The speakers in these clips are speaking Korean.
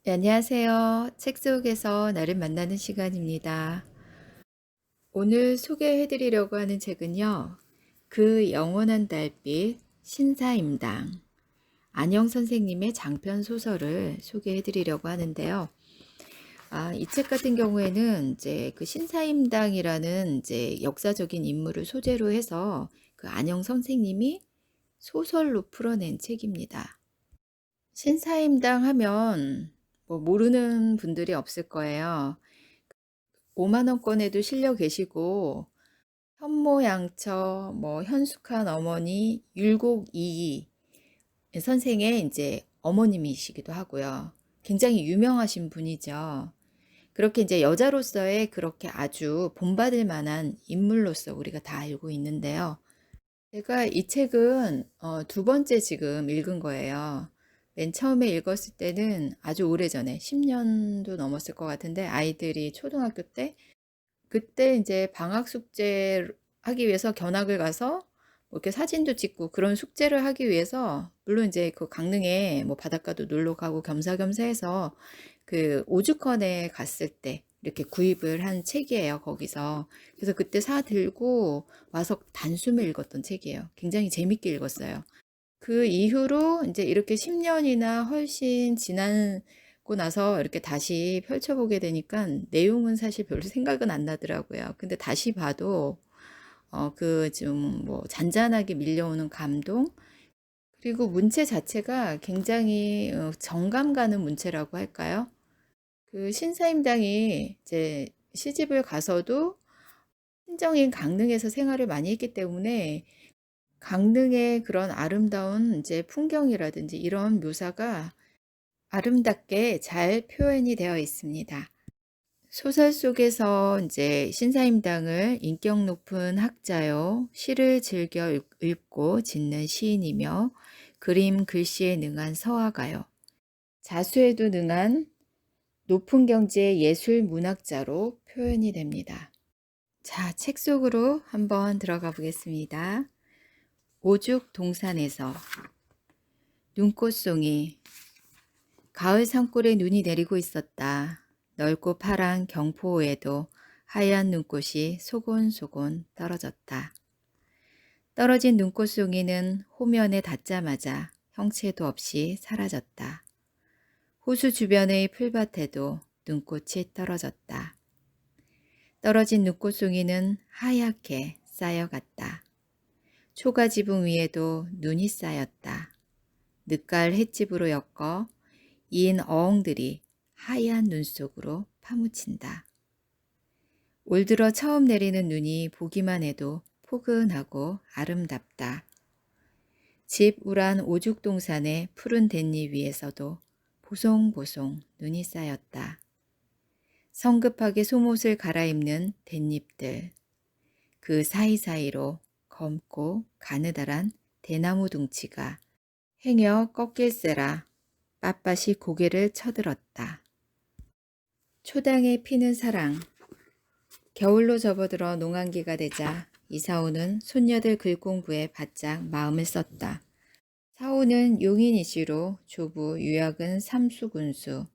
네, 안녕하세요. 책 속에서 나를 만나는 시간입니다. 오늘 소개해 드리려고 하는 책은요. 그 영원한 달빛 신사임당 안영 선생님의 장편 소설을 소개해 드리려고 하는데요. 이 책 같은 경우에는 이제 그 신사임당이라는 이제 역사적인 인물을 소재로 해서 그 안영 선생님이 소설로 풀어낸 책입니다. 신사임당 하면 뭐 모르는 분들이 없을 거예요. 5만 원권에도 실려 계시고 현모양처 뭐 현숙한 어머니 율곡 이이 선생의 이제 어머님이시기도 하고요. 굉장히 유명하신 분이죠. 그렇게 이제 여자로서의 그렇게 아주 본받을 만한 인물로서 우리가 다 알고 있는데요. 제가 이 책은 두 번째 지금 읽은 거예요. 맨 처음에 읽었을 때는 아주 오래전에 10년도 넘었을 것 같은데 아이들이 초등학교 때 그때 이제 방학 숙제 하기 위해서 견학을 가서 뭐 이렇게 사진도 찍고 그런 숙제를 하기 위해서 물론 이제 그 강릉에 뭐 바닷가도 놀러 가고 겸사겸사 해서 그 오죽헌에 갔을 때 이렇게 구입을 한 책이에요, 거기서. 그래서 그때 사 들고 와서 단숨에 읽었던 책이에요. 굉장히 재밌게 읽었어요. 그 이후로 이제 이렇게 10년이나 훨씬 지나고 나서 이렇게 다시 펼쳐보게 되니까 내용은 사실 별로 생각은 안 나더라고요. 근데 다시 봐도 그 좀 뭐 잔잔하게 밀려오는 감동, 그리고 문체 자체가 굉장히 정감 가는 문체라고 할까요? 그 신사임당이 이제 시집을 가서도 친정인 강릉에서 생활을 많이 했기 때문에 강릉의 그런 아름다운 이제 풍경이라든지 이런 묘사가 아름답게 잘 표현이 되어 있습니다. 소설 속에서 이제 신사임당을 인격 높은 학자요, 시를 즐겨 읽고 짓는 시인이며 그림 글씨에 능한 서화가요, 자수에도 능한 높은 경지의 예술 문학자로 표현이 됩니다. 자, 책 속으로 한번 들어가 보겠습니다. 오죽 동산에서 눈꽃송이. 가을 산골에 눈이 내리고 있었다. 넓고 파란 경포호에도 하얀 눈꽃이 소곤소곤 떨어졌다. 떨어진 눈꽃송이는 호면에 닿자마자 형체도 없이 사라졌다. 호수 주변의 풀밭에도 눈꽃이 떨어졌다. 떨어진 눈꽃송이는 하얗게 쌓여갔다. 초가지붕 위에도 눈이 쌓였다. 늦가을 횟집으로 엮어 이인 어흥들이 하얀 눈 속으로 파묻힌다. 올 들어 처음 내리는 눈이 보기만 해도 포근하고 아름답다. 집 우란 오죽동산의 푸른 댄잎 위에서도 보송보송 눈이 쌓였다. 성급하게 속옷을 갈아입는 댄잎들, 그 사이사이로 검고 가느다란 대나무 둥치가 행여 꺾일세라 빳빳이 고개를 쳐들었다. 초당에 피는 사랑. 겨울로 접어들어 농한기가 되자 이사오는 손녀들 글공부에 바짝 마음을 썼다. 사오는 용인이시로 조부 유학은 삼수군수.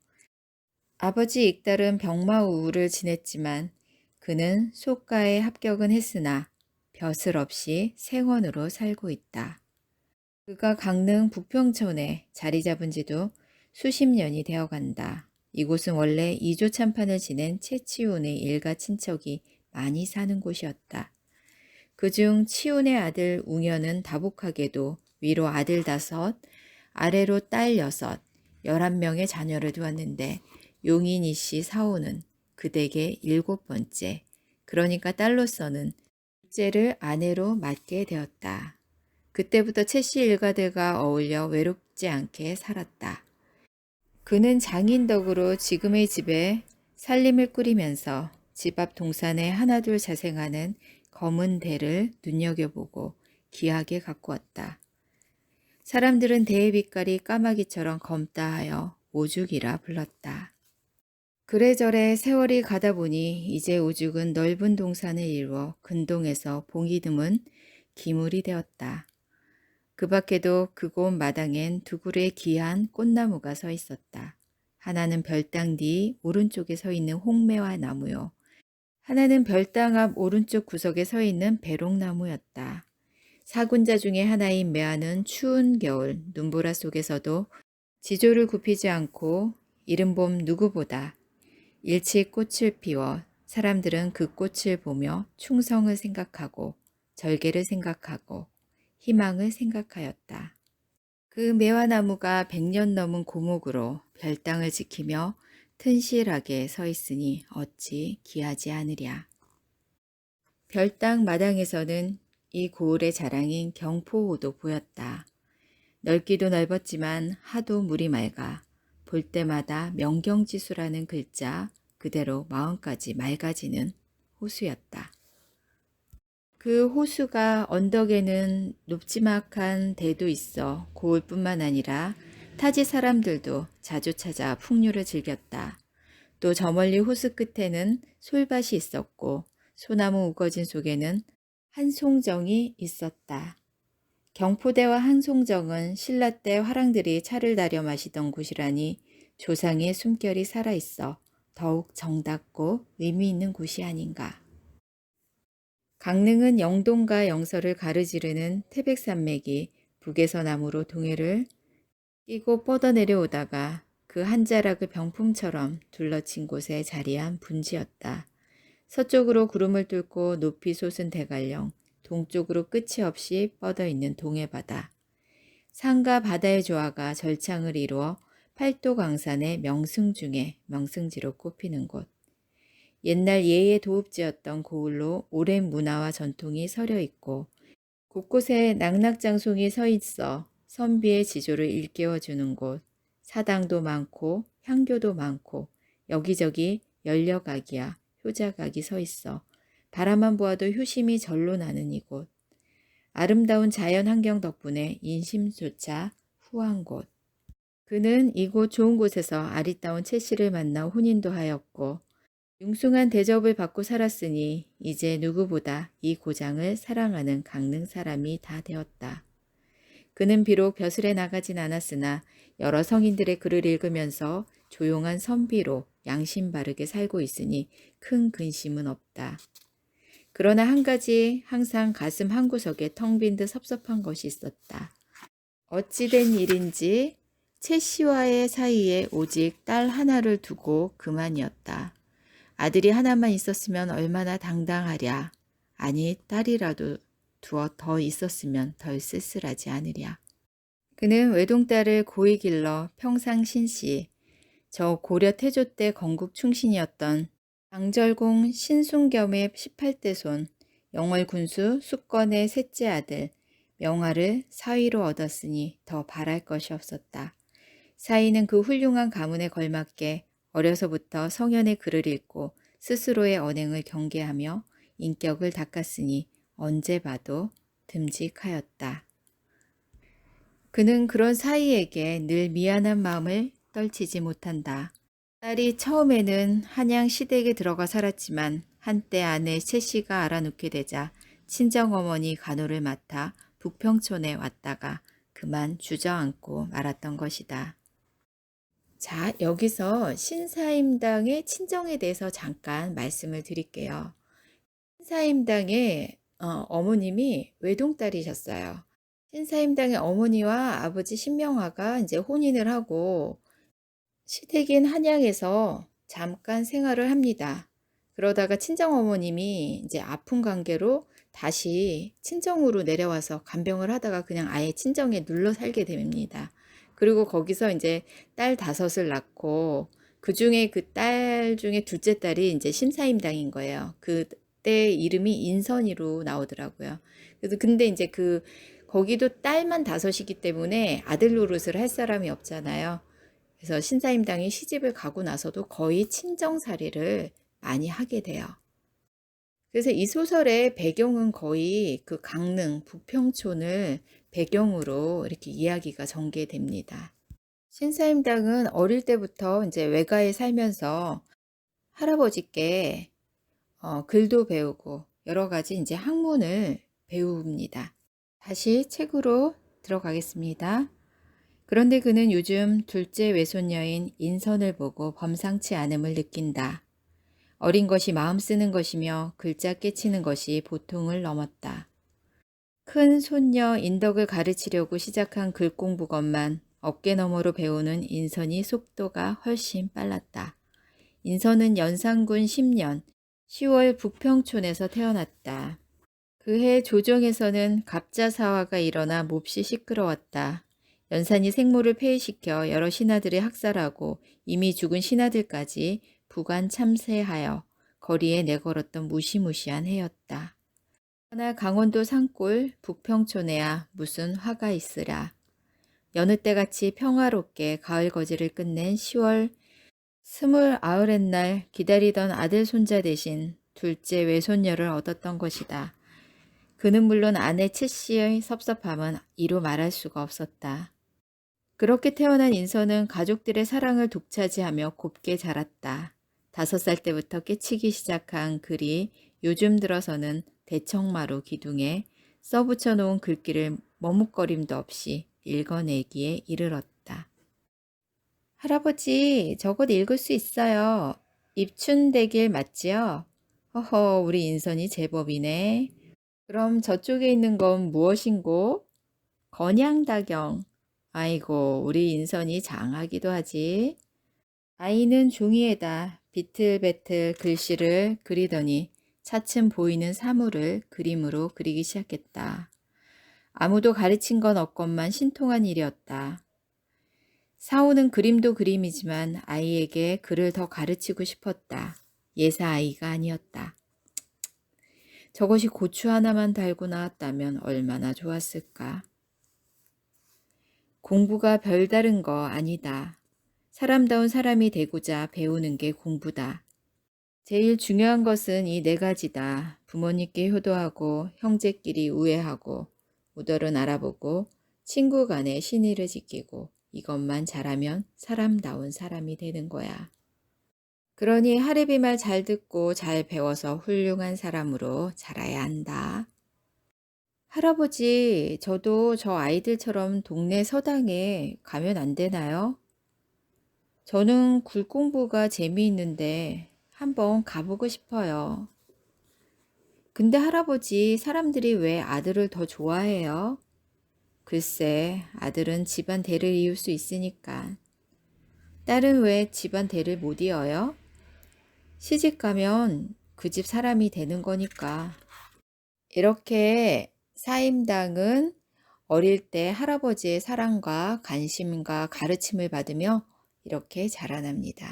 아버지 익달은 병마우우를 지냈지만 그는 속가에 합격은 했으나 벼슬 없이 생원으로 살고 있다. 그가 강릉 북평촌에 자리 잡은 지도 수십 년이 되어간다. 이곳은 원래 이조 참판을 지낸 최치훈의 일가 친척이 많이 사는 곳이었다. 그중 치훈의 아들 웅현은 다복하게도 위로 아들 5, 아래로 딸 6, 11명의 자녀를 두었는데 용인이 씨 사오는 그 댁의 7번째, 그러니까 딸로서는 둘째를 아내로 맡게 되었다. 그때부터 최씨 일가들과 어울려 외롭지 않게 살았다. 그는 장인덕으로 지금의 집에 살림을 꾸리면서 집 앞 동산에 하나둘 자생하는 검은 대를 눈여겨보고 귀하게 가꾸었다. 사람들은 대의 빛깔이 까마귀처럼 검다 하여 오죽이라 불렀다. 그래저래 세월이 가다 보니 이제 오죽은 넓은 동산을 이루어 근동에서 봉이 드문 기물이 되었다. 그 밖에도 그곳 마당엔 두 그루의 귀한 꽃나무가 서 있었다. 하나는 별당 뒤 오른쪽에 서 있는 홍매화 나무요. 하나는 별당 앞 오른쪽 구석에 서 있는 배롱나무였다. 사군자 중에 하나인 매화는 추운 겨울 눈보라 속에서도 지조를 굽히지 않고 이른 봄 누구보다 일찍 꽃을 피워 사람들은 그 꽃을 보며 충성을 생각하고 절개를 생각하고 희망을 생각하였다. 그 매화나무가 100년 넘은 고목으로 별당을 지키며 튼실하게 서 있으니 어찌 귀하지 않으랴. 별당 마당에서는 이 고을의 자랑인 경포호도 보였다. 넓기도 넓었지만 하도 물이 맑아 볼 때마다 명경지수라는 글자 그대로 마음까지 맑아지는 호수였다. 그 호수가 언덕에는 높지막한 대도 있어 고을뿐만 아니라 타지 사람들도 자주 찾아 풍류를 즐겼다. 또 저 멀리 호수 끝에는 솔밭이 있었고 소나무 우거진 속에는 한송정이 있었다. 경포대와 한송정은 신라 때 화랑들이 차를 다려 마시던 곳이라니 조상의 숨결이 살아있어 더욱 정답고 의미 있는 곳이 아닌가. 강릉은 영동과 영서를 가르지르는 태백산맥이 북에서 남으로 동해를 끼고 뻗어내려오다가 그 한 자락을 병풍처럼 둘러친 곳에 자리한 분지였다. 서쪽으로 구름을 뚫고 높이 솟은 대관령, 동쪽으로 끝이 없이 뻗어있는 동해바다. 산과 바다의 조화가 절창을 이루어 팔도강산의 명승 중에 명승지로 꼽히는 곳. 옛날 예의 도읍지였던 고을로 오랜 문화와 전통이 서려 있고 곳곳에 낙낙장송이 서 있어 선비의 지조를 일깨워주는 곳. 사당도 많고 향교도 많고 여기저기 열려각이야 효자각이 서 있어 바라만 보아도 효심이 절로 나는 이곳. 아름다운 자연 환경 덕분에 인심조차 후한 곳. 그는 이곳 좋은 곳에서 아리따운 채씨를 만나 혼인도 하였고 융숭한 대접을 받고 살았으니 이제 누구보다 이 고장을 사랑하는 강릉 사람이 다 되었다. 그는 비록 벼슬에 나가진 않았으나 여러 성인들의 글을 읽으면서 조용한 선비로 양심 바르게 살고 있으니 큰 근심은 없다. 그러나 한 가지 항상 가슴 한구석에 텅 빈 듯 섭섭한 것이 있었다. 어찌된 일인지 채 씨와의 사이에 오직 딸 하나를 두고 그만이었다. 아들이 하나만 있었으면 얼마나 당당하랴. 아니 딸이라도 두어 더 있었으면 덜 쓸쓸하지 않으랴. 그는 외동딸을 고이 길러 평상신씨, 저 고려 태조 때 건국 충신이었던 장절공 신순겸의 18대 손, 영월 군수 숙건의 셋째 아들 명화를 사위로 얻었으니 더 바랄 것이 없었다. 사위는 그 훌륭한 가문에 걸맞게 어려서부터 성현의 글을 읽고 스스로의 언행을 경계하며 인격을 닦았으니 언제 봐도 듬직하였다. 그는 그런 사위에게 늘 미안한 마음을 떨치지 못한다. 딸이 처음에는 한양 시댁에 들어가 살았지만 한때 아내 채 씨가 알아놓게 되자 친정어머니 간호를 맡아 북평촌에 왔다가 그만 주저앉고 말았던 것이다. 자, 여기서 신사임당의 친정에 대해서 잠깐 말씀을 드릴게요. 신사임당의 어머님이 외동딸이셨어요. 신사임당의 어머니와 아버지 신명화가 이제 혼인을 하고 시댁인 한양에서 잠깐 생활을 합니다. 그러다가 친정어머님이 이제 아픈 관계로 다시 친정으로 내려와서 간병을 하다가 그냥 아예 친정에 눌러 살게 됩니다. 그리고 거기서 이제 딸 5을 낳고 그 중에 그 딸 중에 둘째 딸이 이제 신사임당인 거예요. 그때 이름이 인선이로 나오더라고요. 그래서 근데 이제 거기도 딸만 5이기 때문에 아들 노릇을 할 사람이 없잖아요. 그래서 신사임당이 시집을 가고 나서도 거의 친정살이를 많이 하게 돼요. 그래서 이 소설의 배경은 거의 그 강릉 북평촌을 배경으로 이렇게 이야기가 전개됩니다. 신사임당은 어릴 때부터 이제 외가에 살면서 할아버지께 글도 배우고 여러 가지 이제 학문을 배웁니다. 다시 책으로 들어가겠습니다. 그런데 그는 요즘 둘째 외손녀인 인선을 보고 범상치 않음을 느낀다. 어린 것이 마음 쓰는 것이며 글자 깨치는 것이 보통을 넘었다. 큰 손녀 인덕을 가르치려고 시작한 글공부것만 어깨 너머로 배우는 인선이 속도가 훨씬 빨랐다. 인선은 연산군 10년 10월 북평촌에서 태어났다. 그해 조정에서는 갑자사화가 일어나 몹시 시끄러웠다. 연산이 생모를 폐위시켜 여러 신하들을 학살하고 이미 죽은 신하들까지 부관 참세하여 거리에 내걸었던 무시무시한 해였다. 그러나 강원도 산골 북평촌에야 무슨 화가 있으랴. 여느 때같이 평화롭게 가을 거지를 끝낸 10월 29날 기다리던 아들 손자 대신 둘째 외손녀를 얻었던 것이다. 그는 물론 아내 채 씨의 섭섭함은 이루 말할 수가 없었다. 그렇게 태어난 인선은 가족들의 사랑을 독차지하며 곱게 자랐다. 5살 때부터 깨치기 시작한 글이 요즘 들어서는 대청마루 기둥에 써붙여 놓은 글귀를 머뭇거림도 없이 읽어내기에 이르렀다. 할아버지, 저것 읽을 수 있어요. 입춘대길 맞지요? 허허, 우리 인선이 제법이네. 그럼 저쪽에 있는 건 무엇인고? 건양다경. 아이고, 우리 인선이 장하기도 하지. 아이는 종이에다 비틀배틀 글씨를 그리더니 차츰 보이는 사물을 그림으로 그리기 시작했다. 아무도 가르친 건 없건만 신통한 일이었다. 사오는 그림도 그림이지만 아이에게 글을 더 가르치고 싶었다. 예사 아이가 아니었다. 저것이 고추 하나만 달고 나왔다면 얼마나 좋았을까. 공부가 별다른 거 아니다. 사람다운 사람이 되고자 배우는 게 공부다. 제일 중요한 것은 이 4가지다. 부모님께 효도하고 형제끼리 우애하고 우덜은 알아보고 친구 간에 신의를 지키고 이것만 잘하면 사람다운 사람이 되는 거야. 그러니 할애비 말 잘 듣고 잘 배워서 훌륭한 사람으로 자라야 한다. 할아버지, 저도 저 아이들처럼 동네 서당에 가면 안 되나요? 저는 글 공부가 재미있는데 한번 가보고 싶어요. 근데 할아버지, 사람들이 왜 아들을 더 좋아해요? 글쎄, 아들은 집안 대를 이을 수 있으니까. 딸은 왜 집안 대를 못 이어요? 시집 가면 그 집 사람이 되는 거니까. 이렇게 사임당은 어릴 때 할아버지의 사랑과 관심과 가르침을 받으며 이렇게 자라납니다.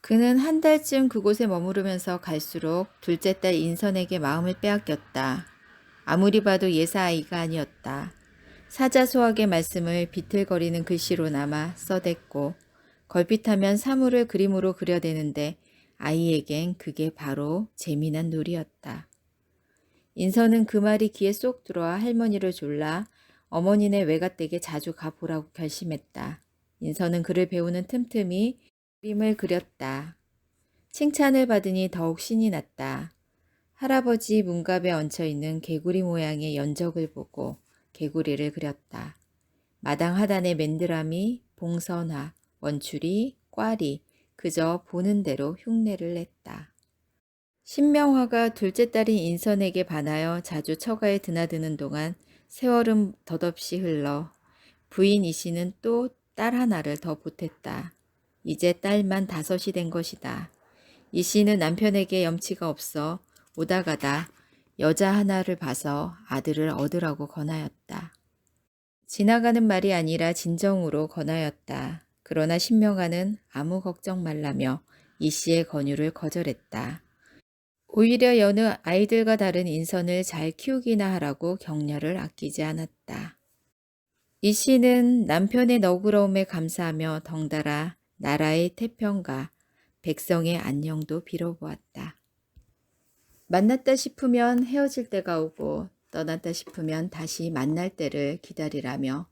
그는 한 달쯤 그곳에 머무르면서 갈수록 둘째 딸 인선에게 마음을 빼앗겼다. 아무리 봐도 예사아이가 아니었다. 사자소학의 말씀을 비틀거리는 글씨로나마 써댔고 걸핏하면 사물을 그림으로 그려대는데 아이에겐 그게 바로 재미난 놀이였다. 인선은 그 말이 귀에 쏙 들어와 할머니를 졸라 어머니네 외갓댁에 자주 가보라고 결심했다. 인선은 글을 배우는 틈틈이 그림을 그렸다. 칭찬을 받으니 더욱 신이 났다. 할아버지 문갑에 얹혀있는 개구리 모양의 연적을 보고 개구리를 그렸다. 마당 하단에 맨드라미, 봉선화, 원추리, 꽈리, 그저 보는 대로 흉내를 냈다. 신명화가 둘째 딸인 인선에게 반하여 자주 처가에 드나드는 동안 세월은 덧없이 흘러 부인 이씨는 또 딸 하나를 더 보탰다. 이제 딸만 5이 된 것이다. 이씨는 남편에게 염치가 없어 오다 가다 여자 하나를 봐서 아들을 얻으라고 권하였다. 지나가는 말이 아니라 진정으로 권하였다. 그러나 신명아는 아무 걱정 말라며 이씨의 권유를 거절했다. 오히려 여느 아이들과 다른 인선을 잘 키우기나 하라고 격려를 아끼지 않았다. 이씨는 남편의 너그러움에 감사하며 덩달아 나라의 태평과 백성의 안녕도 빌어보았다. 만났다 싶으면 헤어질 때가 오고 떠났다 싶으면 다시 만날 때를 기다리라며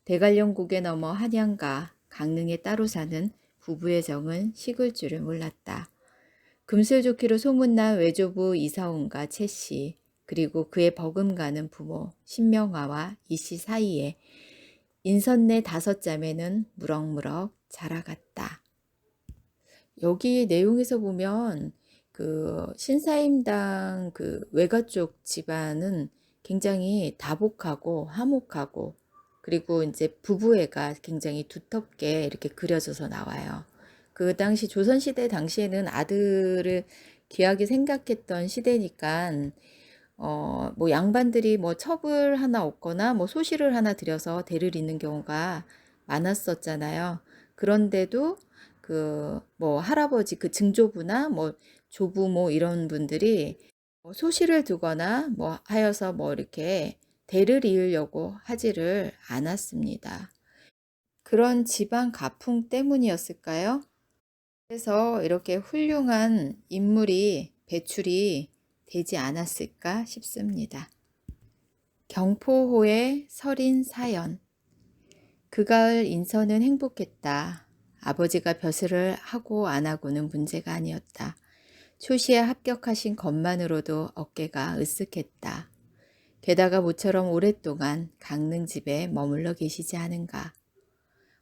대관령국에 넘어 한양과 강릉에 따로 사는 부부의 정은 식을 줄을 몰랐다. 금슬 좋기로 소문난 외조부 이사온과 채씨 그리고 그의 버금가는 부모 신명아와 이씨 사이에 인선네 5자매는 무럭무럭 자라갔다. 여기 내용에서 보면 그 신사임당 그 외가 쪽 집안은 굉장히 다복하고 화목하고, 그리고 이제 부부애가 굉장히 두텁게 이렇게 그려져서 나와요. 그 당시 조선시대 당시에는 아들을 귀하게 생각했던 시대니까 뭐 양반들이 뭐 첩을 하나 얻거나 뭐 소실을 하나 들여서 대를 잇는 경우가 많았었잖아요. 그런데도 그 뭐 할아버지 그 증조부나 뭐 조부모 이런 분들이 뭐 소실을 두거나 뭐 하여서 뭐 이렇게 대를 이으려고 하지를 않았습니다. 그런 집안 가풍 때문이었을까요? 그래서 이렇게 훌륭한 인물이 배출이 되지 않았을까 싶습니다. 경포호의 설인 사연. 그 가을 인선은 행복했다. 아버지가 벼슬을 하고 안 하고는 문제가 아니었다. 초시에 합격하신 것만으로도 어깨가 으쓱했다. 게다가 모처럼 오랫동안 강릉집에 머물러 계시지 않은가.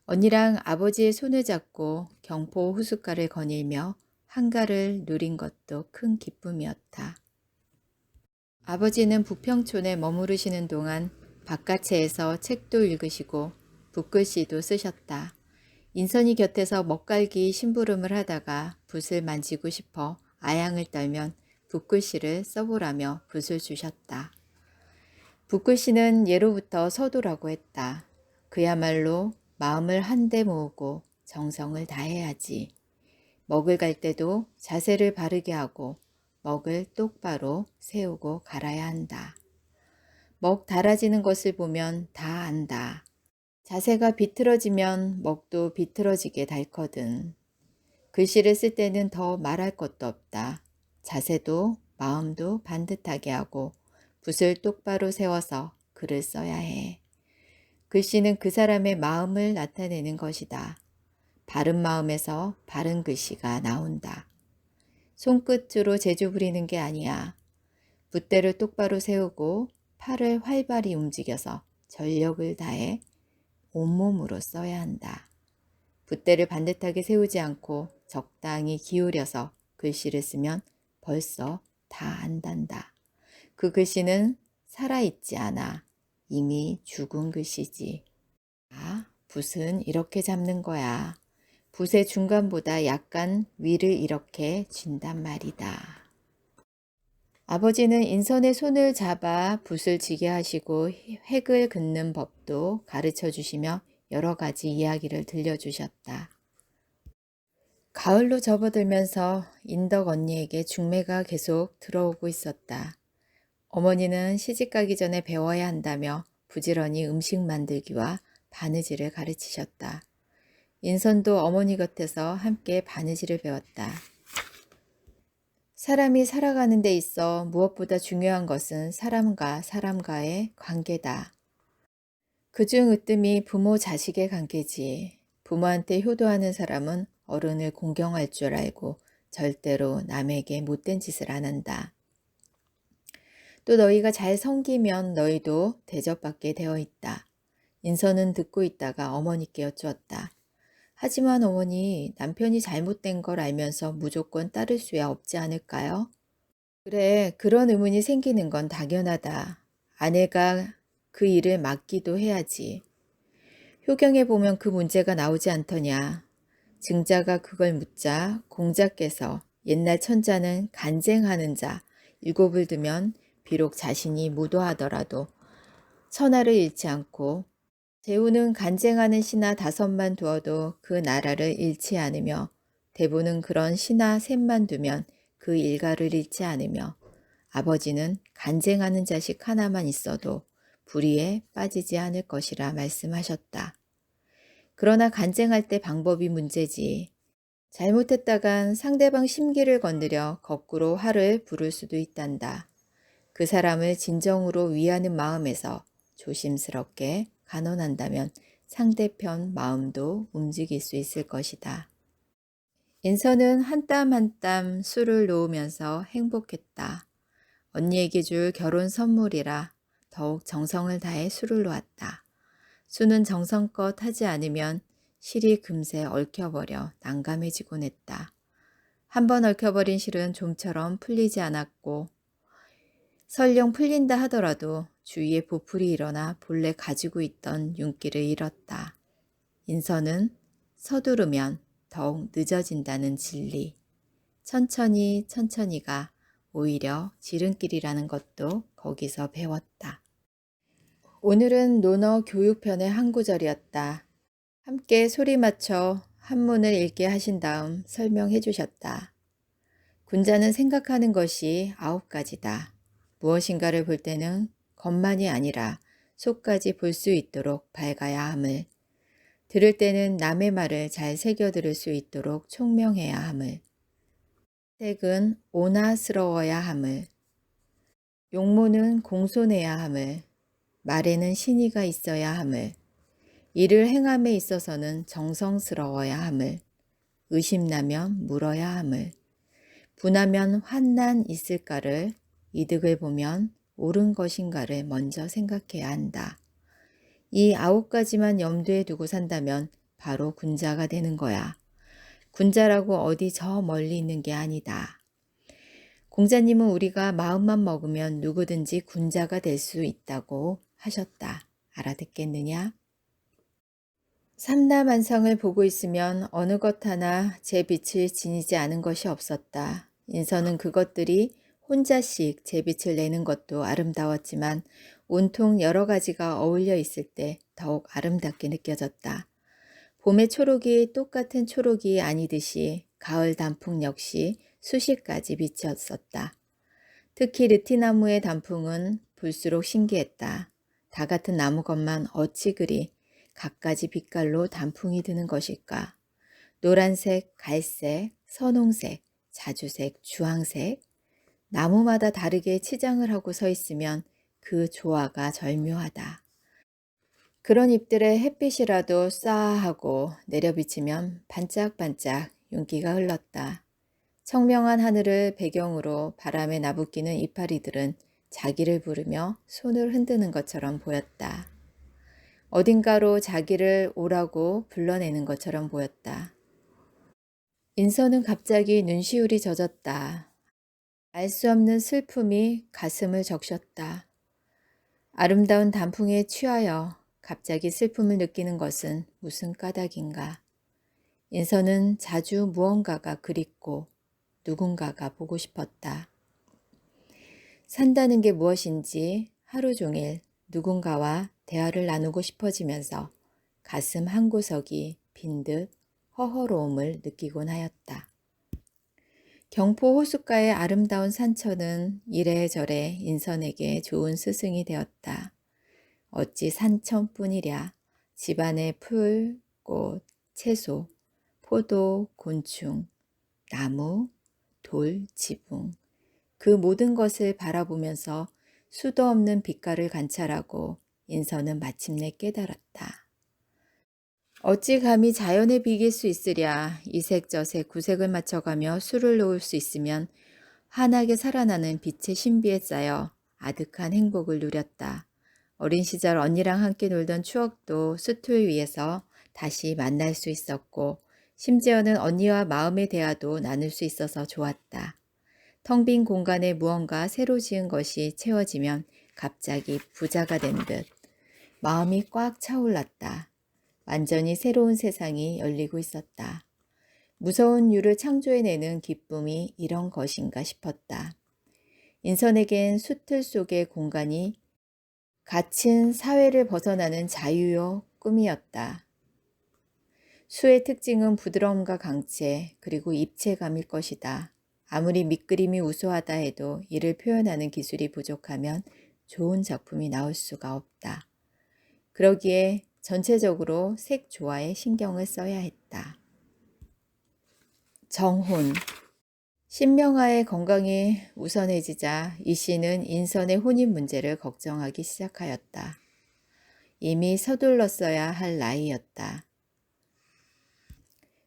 언니랑 아버지의 손을 잡고 경포 호숫가를 거닐며 한가를 누린 것도 큰 기쁨이었다. 아버지는 부평촌에 머무르시는 동안 바깥채에서 책도 읽으시고 붓글씨도 쓰셨다. 인선이 곁에서 먹갈기 심부름을 하다가 붓을 만지고 싶어 아양을 떨면 붓글씨를 써보라며 붓을 주셨다. 붓글씨는 예로부터 서두라고 했다. 그야말로 마음을 한데 모으고 정성을 다해야지. 먹을 갈 때도 자세를 바르게 하고 먹을 똑바로 세우고 갈아야 한다. 먹 달아지는 것을 보면 다 안다. 자세가 비틀어지면 먹도 비틀어지게 닳거든. 글씨를 쓸 때는 더 말할 것도 없다. 자세도 마음도 반듯하게 하고 붓을 똑바로 세워서 글을 써야 해. 글씨는 그 사람의 마음을 나타내는 것이다. 바른 마음에서 바른 글씨가 나온다. 손끝으로 재주 부리는 게 아니야. 붓대를 똑바로 세우고 팔을 활발히 움직여서 전력을 다해 온몸으로 써야 한다. 붓대를 반듯하게 세우지 않고 적당히 기울여서 글씨를 쓰면 벌써 다 안단다. 그 글씨는 살아있지 않아. 이미 죽은 글씨지. 아, 붓은 이렇게 잡는 거야. 붓의 중간보다 약간 위를 이렇게 쥔단 말이다. 아버지는 인선의 손을 잡아 붓을 쥐게 하시고 획을 긋는 법도 가르쳐 주시며 여러 가지 이야기를 들려주셨다. 가을로 접어들면서 인덕 언니에게 중매가 계속 들어오고 있었다. 어머니는 시집가기 전에 배워야 한다며 부지런히 음식 만들기와 바느질을 가르치셨다. 인선도 어머니 곁에서 함께 바느질을 배웠다. 사람이 살아가는 데 있어 무엇보다 중요한 것은 사람과 사람과의 관계다. 그중 으뜸이 부모 자식의 관계지. 부모한테 효도하는 사람은 어른을 공경할 줄 알고 절대로 남에게 못된 짓을 안 한다. 또 너희가 잘 섬기면 너희도 대접받게 되어 있다. 인선은 듣고 있다가 어머니께 여쭈었다. 하지만 어머니, 남편이 잘못된 걸 알면서 무조건 따를 수야 없지 않을까요? 그래, 그런 의문이 생기는 건 당연하다. 아내가 그 일을 맡기도 해야지. 효경에 보면 그 문제가 나오지 않더냐. 증자가 그걸 묻자 공자께서 옛날 천자는 간쟁하는 자 7을 두면 비록 자신이 무도하더라도 천하를 잃지 않고, 재우는 간쟁하는 신하 5만 두어도 그 나라를 잃지 않으며, 대부는 그런 신하 3만 두면 그 일가를 잃지 않으며, 아버지는 간쟁하는 자식 하나만 있어도 불의에 빠지지 않을 것이라 말씀하셨다. 그러나 간쟁할 때 방법이 문제지. 잘못했다간 상대방 심기를 건드려 거꾸로 화를 부를 수도 있단다. 그 사람을 진정으로 위하는 마음에서 조심스럽게 간언한다면 상대편 마음도 움직일 수 있을 것이다. 인선은 한 땀 한 땀 술을 놓으면서 행복했다. 언니에게 줄 결혼 선물이라 더욱 정성을 다해 술을 놓았다. 수는 정성껏 하지 않으면 실이 금세 얽혀버려 난감해지곤 했다. 한번 얽혀버린 실은 좀처럼 풀리지 않았고 설령 풀린다 하더라도 주위에 보풀이 일어나 본래 가지고 있던 윤기를 잃었다. 인선은 서두르면 더욱 늦어진다는 진리. 천천히 천천히가 오히려 지름길이라는 것도 거기서 배웠다. 오늘은 논어 교육편의 한 구절이었다. 함께 소리 맞춰 한문을 읽게 하신 다음 설명해 주셨다. 군자는 생각하는 것이 9가지다. 무엇인가를 볼 때는 겉만이 아니라 속까지 볼 수 있도록 밝아야 함을. 들을 때는 남의 말을 잘 새겨 들을 수 있도록 총명해야 함을. 색은 온화스러워야 함을. 용모는 공손해야 함을. 말에는 신의가 있어야 함을. 일을 행함에 있어서는 정성스러워야 함을. 의심나면 물어야 함을. 분하면 환난 있을까를, 이득을 보면 옳은 것인가를 먼저 생각해야 한다. 이 9가지만 염두에 두고 산다면 바로 군자가 되는 거야. 군자라고 어디 저 멀리 있는 게 아니다. 공자님은 우리가 마음만 먹으면 누구든지 군자가 될 수 있다고 하셨다. 알아듣겠느냐? 삼라만상을 보고 있으면 어느 것 하나 제 빛을 지니지 않은 것이 없었다. 인선은 그것들이 혼자씩 제 빛을 내는 것도 아름다웠지만 온통 여러 가지가 어울려 있을 때 더욱 아름답게 느껴졌다. 봄의 초록이 똑같은 초록이 아니듯이 가을 단풍 역시 수십 가지 빛이었었다. 특히 르티나무의 단풍은 볼수록 신기했다. 다 같은 나무 것만 어찌 그리 갖가지 빛깔로 단풍이 드는 것일까? 노란색, 갈색, 선홍색, 자주색, 주황색, 나무마다 다르게 치장을 하고 서 있으면 그 조화가 절묘하다. 그런 잎들의 햇빛이라도 싸하고 내려비치면 반짝반짝 윤기가 흘렀다. 청명한 하늘을 배경으로 바람에 나부끼는 이파리들은 자기를 부르며 손을 흔드는 것처럼 보였다. 어딘가로 자기를 오라고 불러내는 것처럼 보였다. 인선은 갑자기 눈시울이 젖었다. 알 수 없는 슬픔이 가슴을 적셨다. 아름다운 단풍에 취하여 갑자기 슬픔을 느끼는 것은 무슨 까닭인가. 인선은 자주 무언가가 그립고 누군가가 보고 싶었다. 산다는 게 무엇인지 하루 종일 누군가와 대화를 나누고 싶어지면서 가슴 한구석이 빈 듯 허허로움을 느끼곤 하였다. 경포 호숫가의 아름다운 산천은 이래저래 인선에게 좋은 스승이 되었다. 어찌 산천뿐이랴. 집안의 풀, 꽃, 채소, 포도, 곤충, 나무, 돌, 지붕, 그 모든 것을 바라보면서 수도 없는 빛깔을 관찰하고 인선은 마침내 깨달았다. 어찌 감히 자연에 비길 수 있으랴. 이색저색 구색을 맞춰가며 수를 놓을 수 있으면 환하게 살아나는 빛의 신비에 쌓여 아득한 행복을 누렸다. 어린 시절 언니랑 함께 놀던 추억도 수틀 위에서 다시 만날 수 있었고 심지어는 언니와 마음의 대화도 나눌 수 있어서 좋았다. 텅 빈 공간에 무언가 새로 지은 것이 채워지면 갑자기 부자가 된 듯 마음이 꽉 차올랐다. 완전히 새로운 세상이 열리고 있었다. 무서운 유를 창조해내는 기쁨이 이런 것인가 싶었다. 인선에겐 수틀 속의 공간이 갇힌 사회를 벗어나는 자유요 꿈이었다. 수의 특징은 부드러움과 강체 그리고 입체감일 것이다. 아무리 밑그림이 우수하다 해도 이를 표현하는 기술이 부족하면 좋은 작품이 나올 수가 없다. 그러기에 전체적으로 색 조화에 신경을 써야 했다. 정혼. 신명아의 건강이 우선해지자 이 씨는 인선의 혼인 문제를 걱정하기 시작하였다. 이미 서둘렀어야 할 나이였다.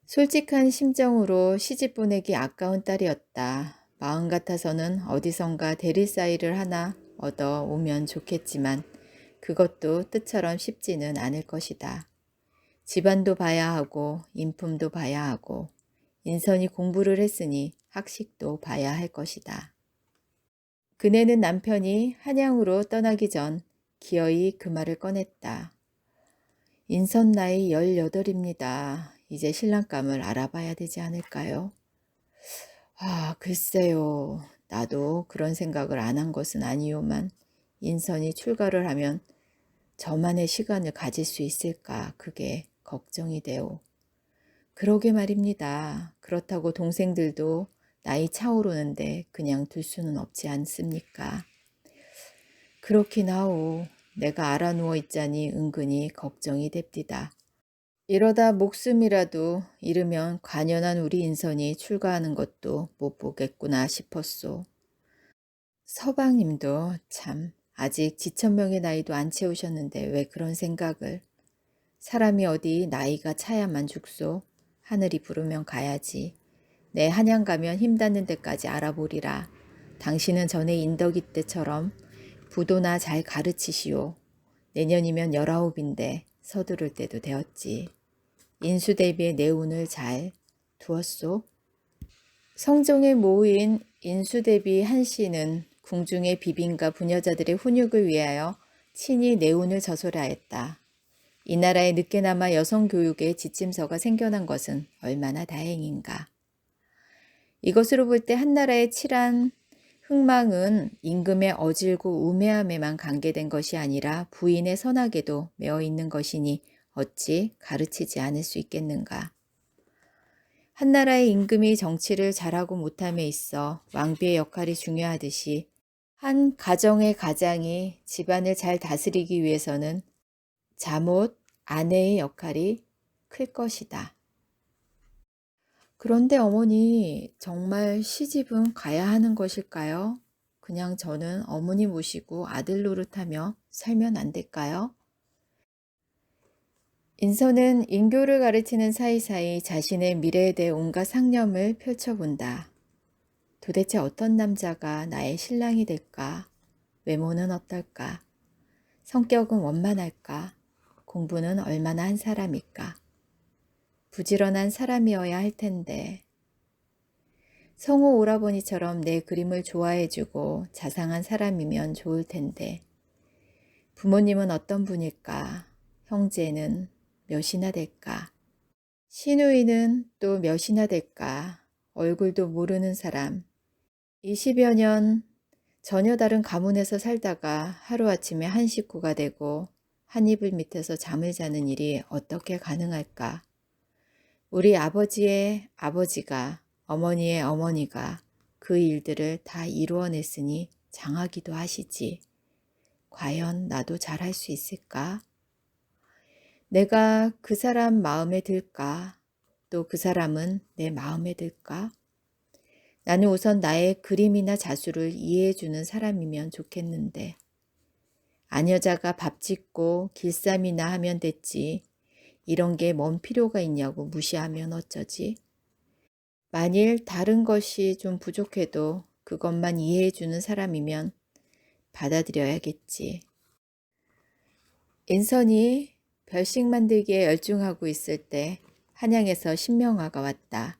솔직한 심정으로 시집 보내기 아까운 딸이었다. 마음 같아서는 어디선가 대리사이를 하나 얻어 오면 좋겠지만 그것도 뜻처럼 쉽지는 않을 것이다. 집안도 봐야 하고 인품도 봐야 하고 인선이 공부를 했으니 학식도 봐야 할 것이다. 그네는 남편이 한양으로 떠나기 전 기어이 그 말을 꺼냈다. 인선 나이 18입니다. 이제 신랑감을 알아봐야 되지 않을까요? 글쎄요. 나도 그런 생각을 안 한 것은 아니오만 인선이 출가를 하면 저만의 시간을 가질 수 있을까 그게 걱정이 돼요. 그러게 말입니다. 그렇다고 동생들도 나이 차오르는데 그냥 둘 수는 없지 않습니까? 그렇긴 하오. 내가 알아 누워 있자니 은근히 걱정이 됩디다. 이러다 목숨이라도 잃으면 관연한 우리 인선이 출가하는 것도 못 보겠구나 싶었소. 서방님도 참 아직 지천명의 나이도 안 채우셨는데 왜 그런 생각을. 사람이 어디 나이가 차야만 죽소. 하늘이 부르면 가야지. 내 한양 가면 힘 닿는 데까지 알아보리라. 당신은 전에 인덕이 때처럼 부도나 잘 가르치시오. 내년이면 19인데 서두를 때도 되었지. 인수대비의 내 운을 잘 두었소. 성종의 모인 인수대비 한씨는 궁중의 비빈과 부녀자들의 훈육을 위하여 친히 내 운을 저소라 했다. 이 나라에 늦게나마 여성교육의 지침서가 생겨난 것은 얼마나 다행인가. 이것으로 볼 때 한나라의 칠한 흥망은 임금의 어질고 우매함에만 관계된 것이 아니라 부인의 선악에도 매어 있는 것이니 어찌 가르치지 않을 수 있겠는가. 한나라의 임금이 정치를 잘하고 못함에 있어 왕비의 역할이 중요하듯이 한 가정의 가장이 집안을 잘 다스리기 위해서는 잠옷 아내의 역할이 클 것이다. 그런데 어머니, 정말 시집은 가야 하는 것일까요? 그냥 저는 어머니 모시고 아들 노릇하며 살면 안 될까요? 인선은 인교를 가르치는 사이사이 자신의 미래에 대해 온갖 상념을 펼쳐본다. 도대체 어떤 남자가 나의 신랑이 될까? 외모는 어떨까? 성격은 원만할까? 공부는 얼마나 한 사람일까? 부지런한 사람이어야 할 텐데. 성우 오라버니처럼 내 그림을 좋아해주고 자상한 사람이면 좋을 텐데. 부모님은 어떤 분일까? 형제는 몇이나 될까? 시누이는 또 몇이나 될까? 얼굴도 모르는 사람. 20여 년 전혀 다른 가문에서 살다가 하루아침에 한 식구가 되고 한 이불 밑에서 잠을 자는 일이 어떻게 가능할까? 우리 아버지의 아버지가, 어머니의 어머니가 그 일들을 다 이루어냈으니 장하기도 하시지. 과연 나도 잘할 수 있을까? 내가 그 사람 마음에 들까? 또 그 사람은 내 마음에 들까? 나는 우선 나의 그림이나 자수를 이해해주는 사람이면 좋겠는데. 아녀자가 밥 짓고 길쌈이나 하면 됐지. 이런 게 뭔 필요가 있냐고 무시하면 어쩌지? 만일 다른 것이 좀 부족해도 그것만 이해해주는 사람이면 받아들여야겠지. 인선이 별식 만들기에 열중하고 있을 때 한양에서 신명화가 왔다.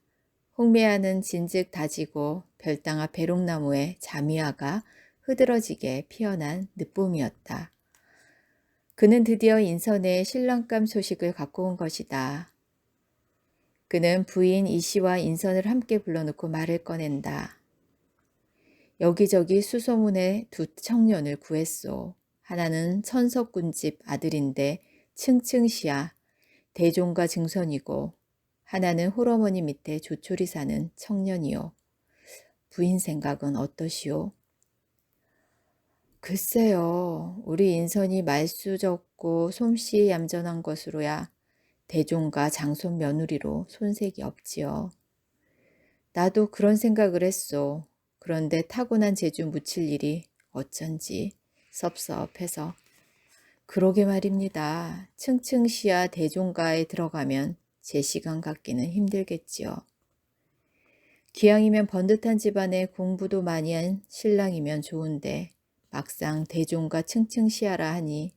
홍매화는 진즉 다지고 별당 앞 배롱나무에 자미화가 흐드러지게 피어난 늦봄이었다. 그는 드디어 인선의 신랑감 소식을 갖고 온 것이다. 그는 부인 이씨와 인선을 함께 불러놓고 말을 꺼낸다. 여기저기 수소문에 두 청년을 구했소. 하나는 천석군집 아들인데 층층시야 대종과 증선이고 하나는 홀어머니 밑에 조촐히 사는 청년이요. 부인 생각은 어떠시오? 글쎄요. 우리 인선이 말수 적고 솜씨 얌전한 것으로야 대종과 장손 며느리로 손색이 없지요. 나도 그런 생각을 했소. 그런데 타고난 재주 묻힐 일이 어쩐지 섭섭해서. 그러게 말입니다. 층층시야 대종가에 들어가면 제 시간 갖기는 힘들겠지요. 기왕이면 번듯한 집안에 공부도 많이 한 신랑이면 좋은데 막상 대종과 층층시야라 하니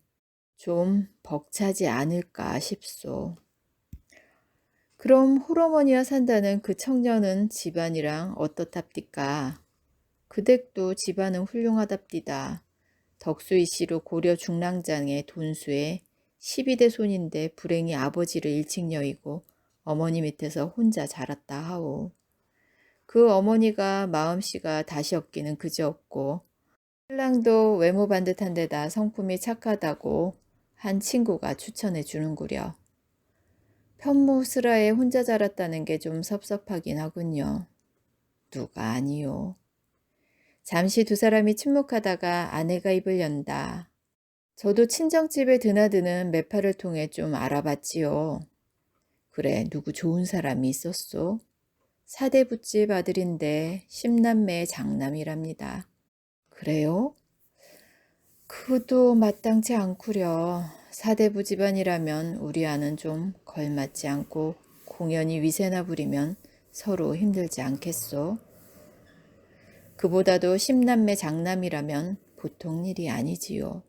좀 벅차지 않을까 싶소. 그럼 홀어머니와 산다는 그 청년은 집안이랑 어떻답디까? 그댁도 집안은 훌륭하답디다. 덕수이 씨로 고려 중랑장의 돈수의 12대 손인데 불행히 아버지를 일찍녀이고 어머니 밑에서 혼자 자랐다 하오. 그 어머니가 마음씨가 다시 없기는 그지없고 신랑도 외모 반듯한 데다 성품이 착하다고 한 친구가 추천해 주는구려. 편모스라에 혼자 자랐다는 게 좀 섭섭하긴 하군요. 누가 아니요. 잠시 두 사람이 침묵하다가 아내가 입을 연다. 저도 친정집에 드나드는 매파를 통해 좀 알아봤지요. 그래, 누구 좋은 사람이 있었소? 사대부집 아들인데 10남매의 장남이랍니다. 그래요? 그도 마땅치 않구려. 사대부 집안이라면 우리 아는 좀 걸맞지 않고 공연히 위세나 부리면 서로 힘들지 않겠소? 그보다도 10남매 장남이라면 보통 일이 아니지요.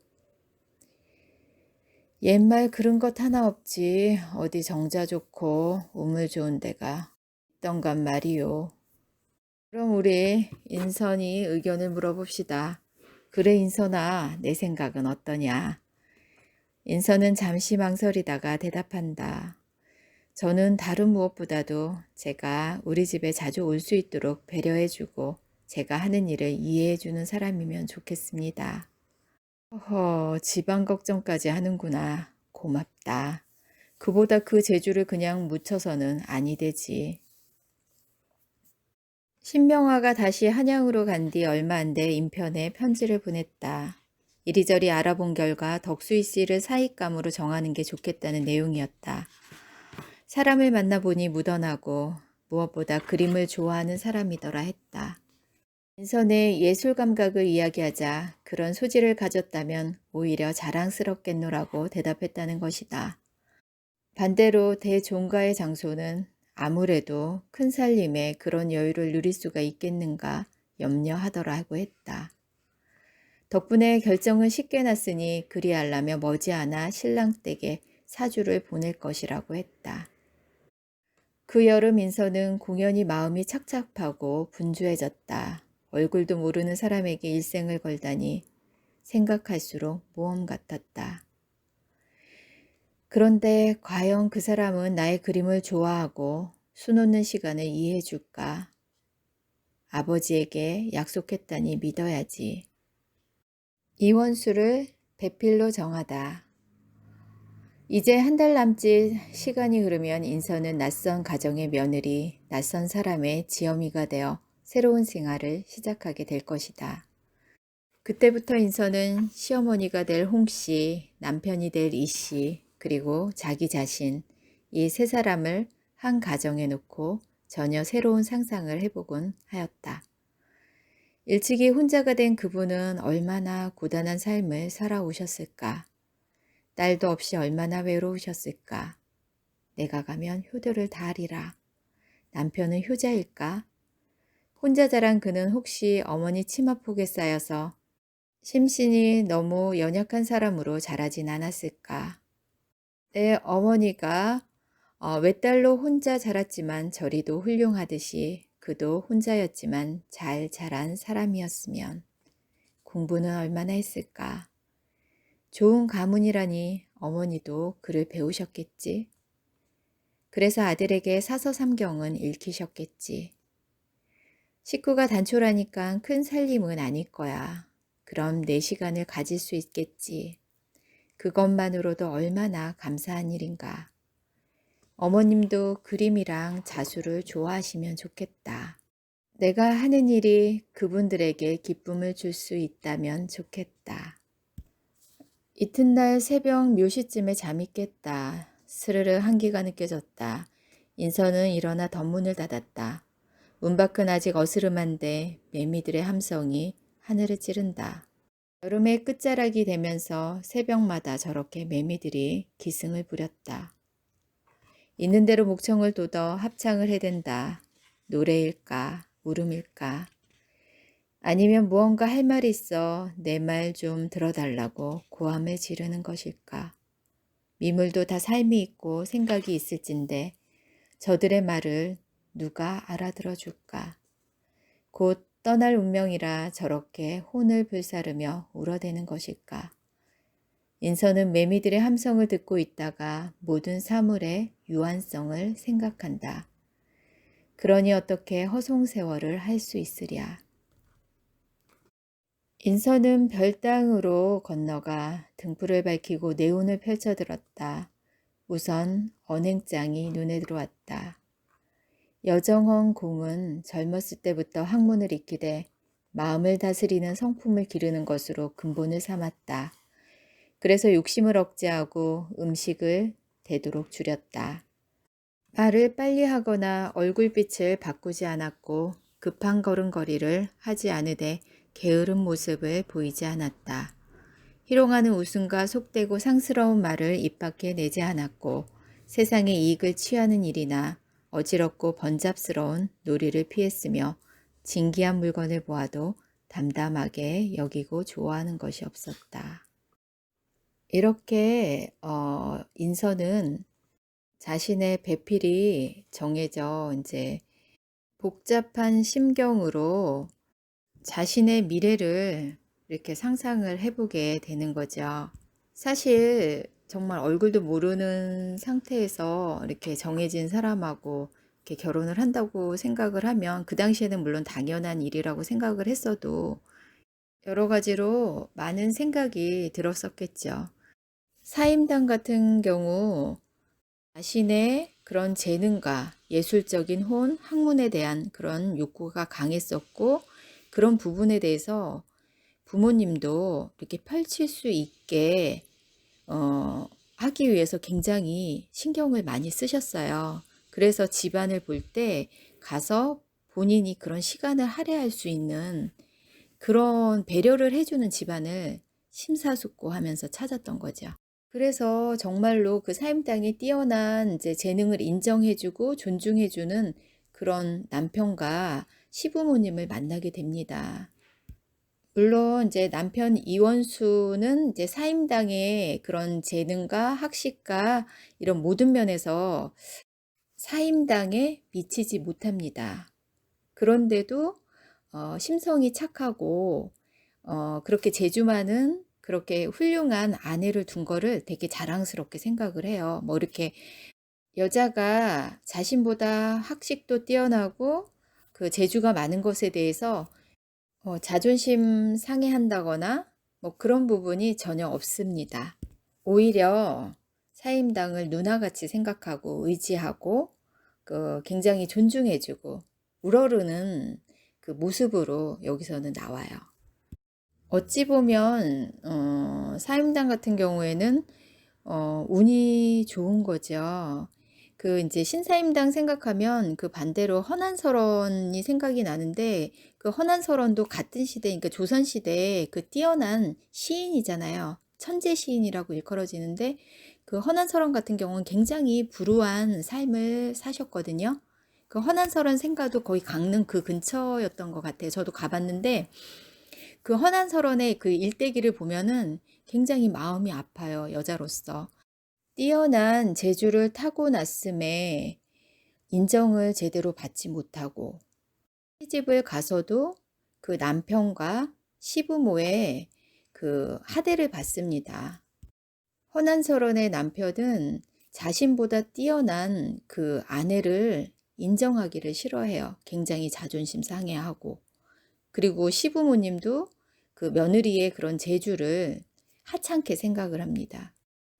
옛말 그런 것 하나 없지. 어디 정자 좋고 우물 좋은 데가 있던간 말이요. 그럼 우리 인선이 의견을 물어봅시다. 그래 인선아, 내 생각은 어떠냐? 인선은 잠시 망설이다가 대답한다. 저는 다른 무엇보다도 제가 우리 집에 자주 올 수 있도록 배려해주고 제가 하는 일을 이해해주는 사람이면 좋겠습니다. 허허, 집안 걱정까지 하는구나. 고맙다. 그보다 그 재주를 그냥 묻혀서는 아니 되지. 신명화가 다시 한양으로 간 뒤 얼마 안 돼 인편에 편지를 보냈다. 이리저리 알아본 결과 덕수이 씨를 사익감으로 정하는 게 좋겠다는 내용이었다. 사람을 만나보니 묻어나고 무엇보다 그림을 좋아하는 사람이더라 했다. 인선의 예술 감각을 이야기하자 그런 소질을 가졌다면 오히려 자랑스럽겠노라고 대답했다는 것이다. 반대로 대종가의 장소는 아무래도 큰 살림에 그런 여유를 누릴 수가 있겠는가 염려하더라고 했다. 덕분에 결정은 쉽게 났으니 그리하려면 머지않아 신랑 댁에 사주를 보낼 것이라고 했다. 그 여름 인선은 공연히 마음이 착잡하고 분주해졌다. 얼굴도 모르는 사람에게 일생을 걸다니 생각할수록 모험 같았다. 그런데 과연 그 사람은 나의 그림을 좋아하고 수놓는 시간을 이해해 줄까? 아버지에게 약속했다니 믿어야지. 이원수를 배필로 정하다. 이제 한 달 남짓 시간이 흐르면 인선은 낯선 가정의 며느리, 낯선 사람의 지엄이가 되어 새로운 생활을 시작하게 될 것이다. 그때부터 인선은 시어머니가 될 홍씨, 남편이 될 이씨, 그리고 자기 자신, 이 세 사람을 한 가정에 놓고 전혀 새로운 상상을 해보곤 하였다. 일찍이 혼자가 된 그분은 얼마나 고단한 삶을 살아오셨을까? 딸도 없이 얼마나 외로우셨을까? 내가 가면 효도를 다하리라. 남편은 효자일까? 혼자 자란 그는 혹시 어머니 치마폭에 쌓여서 심신이 너무 연약한 사람으로 자라진 않았을까? 내 어머니가 외딸로 혼자 자랐지만 저리도 훌륭하듯이 그도 혼자였지만 잘 자란 사람이었으면 공부는 얼마나 했을까? 좋은 가문이라니 어머니도 글을 배우셨겠지. 그래서 아들에게 사서삼경은 읽히셨겠지. 식구가 단촐하니까 큰 살림은 아닐 거야. 그럼 내 시간을 가질 수 있겠지. 그것만으로도 얼마나 감사한 일인가. 어머님도 그림이랑 자수를 좋아하시면 좋겠다. 내가 하는 일이 그분들에게 기쁨을 줄 수 있다면 좋겠다. 이튿날 새벽 묘시쯤에 잠이 깼다. 스르르 한기가 느껴졌다. 인선은 일어나 덧문을 닫았다. 문 밖은 아직 어스름한데 매미들의 함성이 하늘을 찌른다. 여름의 끝자락이 되면서 새벽마다 저렇게 매미들이 기승을 부렸다. 있는 대로 목청을 돋아 합창을 해댄다. 노래일까, 울음일까. 아니면 무언가 할 말이 있어 내 말 좀 들어달라고 고함을 지르는 것일까? 미물도 다 삶이 있고 생각이 있을진데 저들의 말을 누가 알아들어 줄까? 곧 떠날 운명이라 저렇게 혼을 불사르며 울어대는 것일까? 인선은 매미들의 함성을 듣고 있다가 모든 사물의 유한성을 생각한다. 그러니 어떻게 허송세월을 할 수 있으랴. 인선은 별당으로 건너가 등불을 밝히고 내운을 펼쳐들었다. 우선 언행장이 눈에 들어왔다. 여정헌 공은 젊었을 때부터 학문을 익히되 마음을 다스리는 성품을 기르는 것으로 근본을 삼았다. 그래서 욕심을 억제하고 음식을 되도록 줄였다. 말을 빨리 하거나 얼굴빛을 바꾸지 않았고 급한 걸음걸이를 하지 않으되 게으른 모습을 보이지 않았다. 희롱하는 웃음과 속되고 상스러운 말을 입 밖에 내지 않았고 세상의 이익을 취하는 일이나 어지럽고 번잡스러운 놀이를 피했으며 진기한 물건을 보아도 담담하게 여기고 좋아하는 것이 없었다. 이렇게 인선은 자신의 배필이 정해져 이제 복잡한 심경으로 자신의 미래를 이렇게 상상을 해보게 되는 거죠. 사실 정말 얼굴도 모르는 상태에서 이렇게 정해진 사람하고 이렇게 결혼을 한다고 생각을 하면 그 당시에는 물론 당연한 일이라고 생각을 했어도 여러 가지로 많은 생각이 들었었겠죠. 사임당 같은 경우 자신의 그런 재능과 예술적인 혼, 학문에 대한 그런 욕구가 강했었고 그런 부분에 대해서 부모님도 이렇게 펼칠 수 있게 하기 위해서 굉장히 신경을 많이 쓰셨어요. 그래서 집안을 볼 때 가서 본인이 그런 시간을 할애할 수 있는 그런 배려를 해주는 집안을 심사숙고하면서 찾았던 거죠. 그래서 정말로 그 사임당에 뛰어난 이제 재능을 인정해주고 존중해주는 그런 남편과 시부모님을 만나게 됩니다. 물론 이제 남편 이원수는 이제 사임당의 그런 재능과 학식과 이런 모든 면에서 사임당에 미치지 못합니다. 그런데도 심성이 착하고 그렇게 재주 많은 그렇게 훌륭한 아내를 둔 거를 되게 자랑스럽게 생각을 해요. 뭐 이렇게 여자가 자신보다 학식도 뛰어나고 그 재주가 많은 것에 대해서 자존심 상해한다거나 뭐 그런 부분이 전혀 없습니다. 오히려 사임당을 누나같이 생각하고 의지하고 그 굉장히 존중해주고 우러르는 그 모습으로 여기서는 나와요. 어찌 보면 사임당 같은 경우에는 운이 좋은 거죠. 그 이제 신사임당 생각하면 그 반대로 허난설원이 생각이 나는데 그 허난설원도 같은 시대, 그러니까 조선시대에 그 뛰어난 시인이잖아요. 천재 시인이라고 일컬어지는데 그 허난설원 같은 경우는 굉장히 불우한 삶을 사셨거든요. 그 허난설원 생가도 거의 강릉 그 근처였던 것 같아요. 저도 가봤는데 그 허난설원의 그 일대기를 보면은 굉장히 마음이 아파요, 여자로서. 뛰어난 재주를 타고났음에 인정을 제대로 받지 못하고 시집을 가서도 그 남편과 시부모의 그 하대를 받습니다. 허난설원의 남편은 자신보다 뛰어난 그 아내를 인정하기를 싫어해요. 굉장히 자존심 상해하고. 그리고 시부모님도 그 며느리의 그런 재주를 하찮게 생각을 합니다.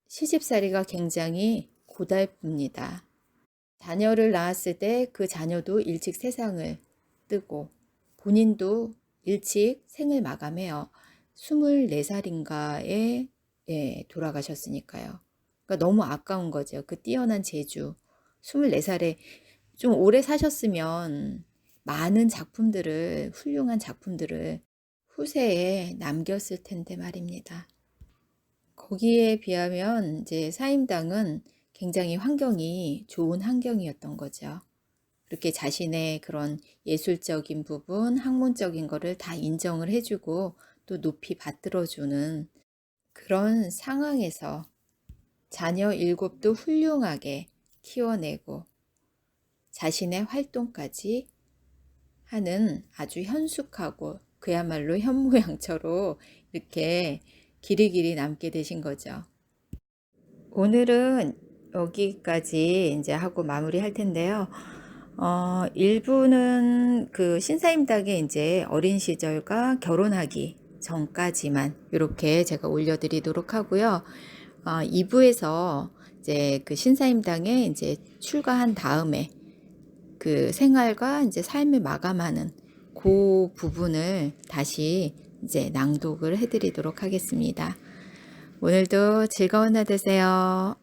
시집살이가 굉장히 고달픕니다. 자녀를 낳았을 때 그 자녀도 일찍 세상을 뜨고 본인도 일찍 생을 마감해요. 24살인가에 돌아가셨으니까요. 그러니까 너무 아까운 거죠. 그 뛰어난 재주. 24살에 좀 오래 사셨으면 많은 작품들을, 훌륭한 작품들을 후세에 남겼을 텐데 말입니다. 거기에 비하면 이제 사임당은 굉장히 환경이 좋은 환경이었던 거죠. 이렇게 자신의 그런 예술적인 부분, 학문적인 거를 다 인정을 해주고 또 높이 받들어주는 그런 상황에서 자녀 7도 훌륭하게 키워내고 자신의 활동까지 하는 아주 현숙하고 그야말로 현모양처로 이렇게 길이길이 남게 되신 거죠. 오늘은 여기까지 이제 하고 마무리할 텐데요. 1부는 그 신사임당에 이제 어린 시절과 결혼하기 전까지만 이렇게 제가 올려드리도록 하고요. 2부에서 이제 그 신사임당에 이제 출가한 다음에 그 생활과 이제 삶을 마감하는 그 부분을 다시 이제 낭독을 해드리도록 하겠습니다. 오늘도 즐거운 날 되세요.